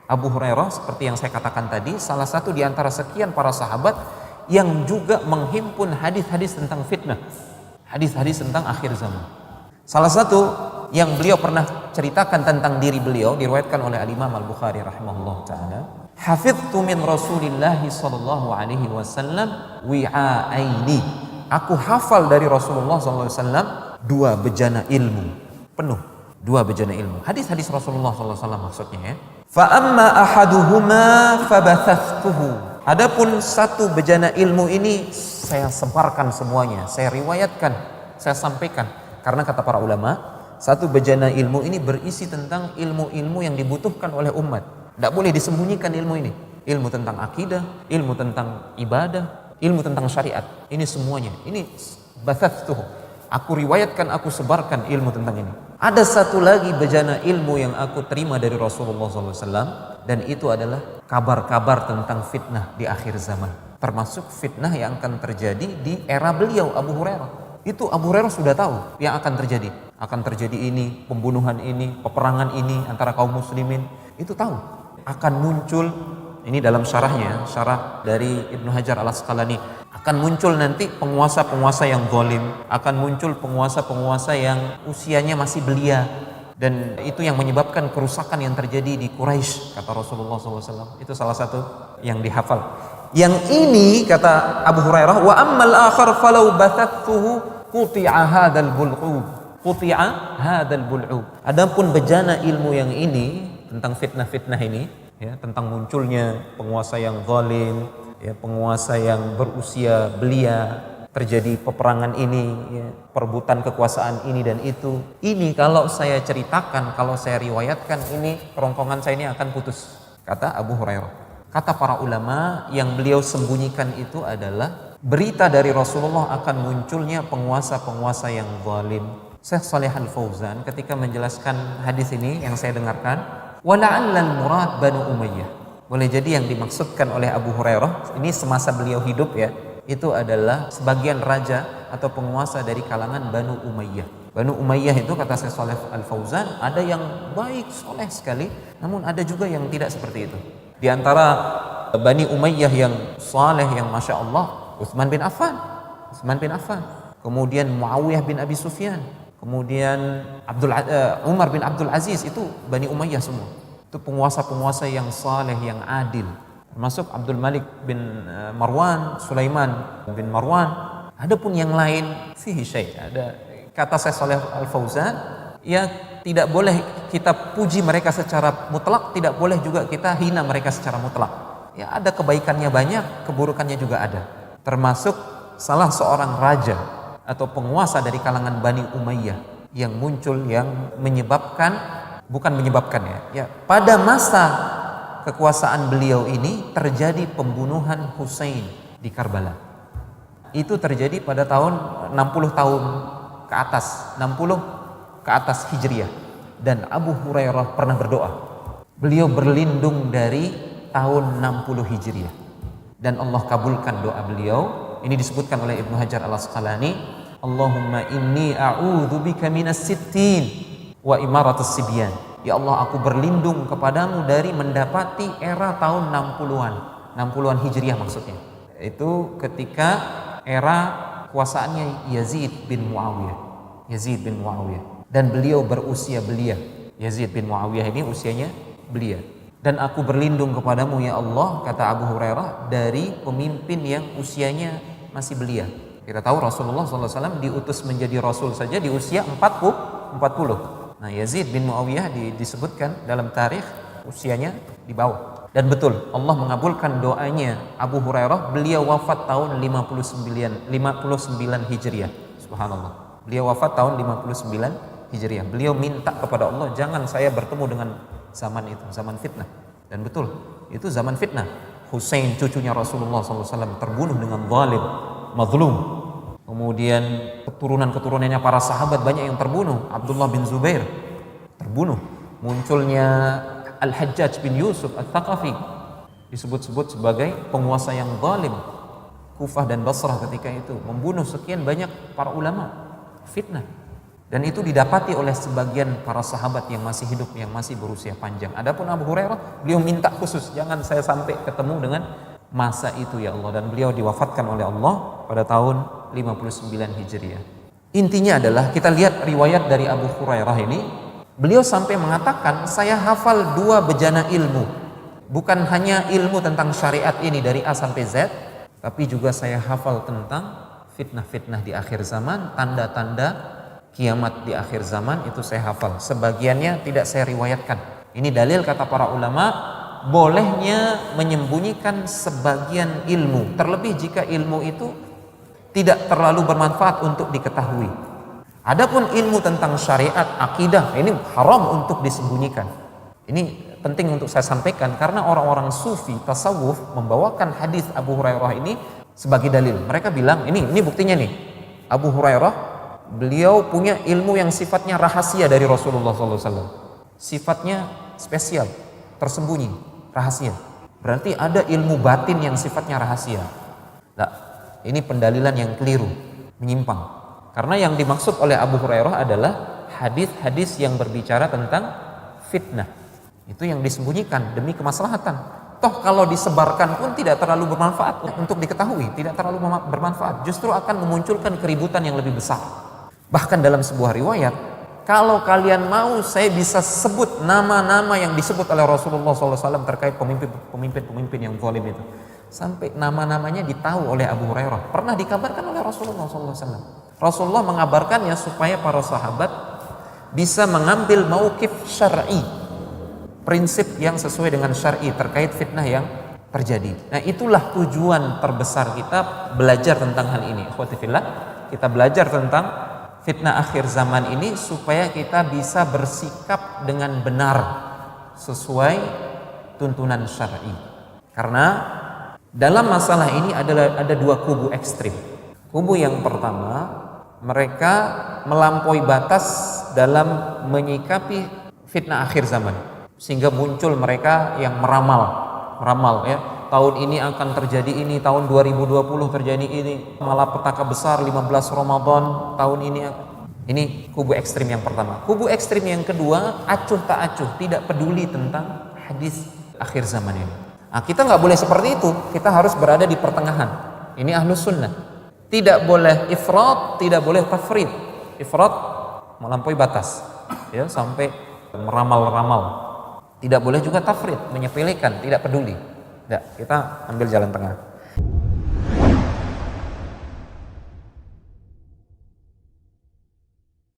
Abu Hurairah seperti yang saya katakan tadi, salah satu di antara sekian para sahabat yang juga menghimpun hadis-hadis tentang fitnah, hadis-hadis tentang akhir zaman. Salah satu yang beliau pernah ceritakan tentang diri beliau, diriwayatkan oleh Al-Imam Al-Bukhari rahimahullah ta'ala, hafidhtu min Rasulillah sallallahu alaihi wasallam wi'aini. Aku hafal dari Rasulullah sallallahu alaihi wasallam 2 bejana ilmu penuh, 2 bejana ilmu. Hadis-hadis Rasulullah sallallahu alaihi wasallam maksudnya ya. Fa amma ahaduhuma fabathathtuhu. Adapun 1 bejana ilmu ini saya sebarkan semuanya, saya riwayatkan, saya sampaikan. Karena kata para ulama, 1 bejana ilmu ini berisi tentang ilmu-ilmu yang dibutuhkan oleh umat. Tidak boleh disembunyikan ilmu ini. Ilmu tentang akidah, ilmu tentang ibadah, ilmu tentang syariat. Ini semuanya. Ini bathathtuhu. Aku riwayatkan, aku sebarkan ilmu tentang ini. Ada 1 lagi bejana ilmu yang aku terima dari Rasulullah SAW, dan itu adalah kabar-kabar tentang fitnah di akhir zaman. Termasuk fitnah yang akan terjadi di era beliau, Abu Hurairah. Itu Abu Hurairah sudah tahu yang akan terjadi. Akan terjadi ini, pembunuhan ini, peperangan ini antara kaum muslimin. Itu tahu. Akan muncul, ini dalam syarahnya, syarah dari Ibnu Hajar Al-Asqalani, akan muncul nanti penguasa-penguasa yang zalim, akan muncul penguasa-penguasa yang usianya masih belia, dan itu yang menyebabkan kerusakan yang terjadi di Quraisy, kata Rasulullah SAW. Itu salah satu yang dihafal. Yang ini kata Abu Hurairah, wa ammal akhar falau bathathuhu quti'a hadzal bul'ub, quti'a hadzal bul'ub. Adapun bejana ilmu yang ini tentang fitnah-fitnah ini, ya, tentang munculnya penguasa yang zalim, ya, penguasa yang berusia belia, terjadi peperangan ini, ya, perebutan kekuasaan ini dan itu. Ini kalau saya ceritakan, kalau saya riwayatkan, ini kerongkongan saya ini akan putus, kata Abu Hurairah. Kata para ulama, yang beliau sembunyikan itu adalah berita dari Rasulullah akan munculnya penguasa-penguasa yang zalim. Syekh Shalih Al Fauzan ketika menjelaskan hadis ini yang saya dengarkan, wala'allal murad Banu Umayyah. Boleh jadi yang dimaksudkan oleh Abu Hurairah ini semasa beliau hidup, ya, itu adalah sebagian raja atau penguasa dari kalangan Banu Umayyah. Banu Umayyah itu kata Syekh Shalih Al Fauzan ada yang baik, soleh sekali, namun ada juga yang tidak seperti itu. Di antara Bani Umayyah yang saleh, yang Masya Allah, Utsman bin Affan, kemudian Muawiyah bin Abi Sufyan, kemudian Umar bin Abdul Aziz, itu Bani Umayyah semua. Itu penguasa-penguasa yang saleh, yang adil. Termasuk Abdul Malik bin Marwan, Sulaiman bin Marwan. Adapun yang lain, fihi syai'. Ada kata Syekh Shalih Al Fauzan, ya, tidak boleh kita puji mereka secara mutlak, tidak boleh juga kita hina mereka secara mutlak. Ya, ada kebaikannya banyak, keburukannya juga ada. Termasuk salah seorang raja atau penguasa dari kalangan Bani Umayyah yang muncul, yang menyebabkan, bukan menyebabkan, ya, pada masa kekuasaan beliau ini terjadi pembunuhan Husain di Karbala. Itu terjadi pada tahun 60 tahun ke atas, 60 ke atas Hijriah. Dan Abu Hurairah pernah berdoa, beliau berlindung dari tahun 60 Hijriah, dan Allah kabulkan doa beliau. Ini disebutkan oleh Ibnu Hajar Al-Asqalani, Allahumma inni a'udzubika minas sittin wa imaratus sibyan. Ya Allah, aku berlindung kepadamu dari mendapati era tahun 60-an 60-an Hijriah maksudnya. Itu ketika era kuasaannya Yazid bin Muawiyah. Dan beliau berusia belia. Yazid bin Muawiyah ini usianya belia. Dan aku berlindung kepadamu ya Allah, kata Abu Hurairah, dari pemimpin yang usianya masih belia. Kita tahu Rasulullah SAW diutus menjadi Rasul saja di usia 40. Nah, Yazid bin Muawiyah disebutkan dalam tarikh usianya di bawah. Dan betul, Allah mengabulkan doanya Abu Hurairah. Beliau wafat tahun 59 Hijriah. Subhanallah. Beliau wafat tahun 59 Hijriah. Beliau minta kepada Allah, jangan saya bertemu dengan zaman itu, zaman fitnah. Dan betul, itu zaman fitnah. Husain cucunya Rasulullah SAW terbunuh dengan zalim, mazlum. Kemudian keturunan-keturunannya para sahabat banyak yang terbunuh. Abdullah bin Zubair terbunuh. Munculnya Al-Hajjaj bin Yusuf Al-Thaqafi, disebut-sebut sebagai penguasa yang zalim. Kufah dan Basrah ketika itu membunuh sekian banyak para ulama. Fitnah. Dan itu didapati oleh sebagian para sahabat yang masih hidup, yang masih berusia panjang. Adapun Abu Hurairah, beliau minta khusus, jangan saya sampai ketemu dengan masa itu ya Allah. Dan beliau diwafatkan oleh Allah pada tahun 59 Hijriah. Intinya adalah kita lihat riwayat dari Abu Hurairah ini, beliau sampai mengatakan, saya hafal 2 bejana ilmu. Bukan hanya ilmu tentang syariat ini dari A sampai Z, tapi juga saya hafal tentang fitnah-fitnah di akhir zaman, tanda-tanda kiamat di akhir zaman, itu saya hafal. Sebagiannya tidak saya riwayatkan. Ini dalil kata para ulama bolehnya menyembunyikan sebagian ilmu, terlebih jika ilmu itu tidak terlalu bermanfaat untuk diketahui. Adapun ilmu tentang syariat, akidah, ini haram untuk disembunyikan. Ini penting untuk saya sampaikan karena orang-orang sufi tasawuf membawakan hadis Abu Hurairah ini sebagai dalil. Mereka bilang ini buktinya nih, Abu Hurairah beliau punya ilmu yang sifatnya rahasia dari Rasulullah SAW. Sifatnya spesial, tersembunyi, rahasia. Berarti ada ilmu batin yang sifatnya rahasia. Nah, ini pendalilan yang keliru, menyimpang. Karena yang dimaksud oleh Abu Hurairah adalah hadis-hadis yang berbicara tentang fitnah. Itu yang disembunyikan demi kemaslahatan. Toh kalau disebarkan pun tidak terlalu bermanfaat untuk diketahui, tidak terlalu bermanfaat. Justru akan memunculkan keributan yang lebih besar. Bahkan dalam sebuah riwayat, kalau kalian mau saya bisa sebut nama-nama yang disebut oleh Rasulullah SAW terkait pemimpin-pemimpin yang zalim itu. Sampai nama-namanya ditahu oleh Abu Hurairah. Pernah dikabarkan oleh Rasulullah SAW. Rasulullah mengabarkannya supaya para sahabat bisa mengambil mauqif syar'i, prinsip yang sesuai dengan syar'i terkait fitnah yang terjadi. Nah, itulah tujuan terbesar kita belajar tentang hal ini. Ikhwati fillah, kita belajar tentang fitnah akhir zaman ini supaya kita bisa bersikap dengan benar sesuai tuntunan syar'i. Karena dalam masalah ini ada 2 kubu ekstrim. Kubu yang pertama, mereka melampaui batas dalam menyikapi fitnah akhir zaman, sehingga muncul mereka yang meramal ya, tahun ini akan terjadi ini, tahun 2020 terjadi ini, malapetaka besar 15 Ramadan tahun ini. Ini kubu ekstrim yang pertama. Kubu ekstrim yang kedua, acuh tak acuh, tidak peduli tentang hadis akhir zaman ini. Nah, kita nggak boleh seperti itu. Kita harus berada di pertengahan. Ini ahlus sunnah. Tidak boleh ifrat, tidak boleh tafrid. Ifrat melampaui batas, ya, sampai meramal-ramal. Tidak boleh juga tafrid, menyepelekan, tidak peduli. Tidak, kita ambil jalan tengah.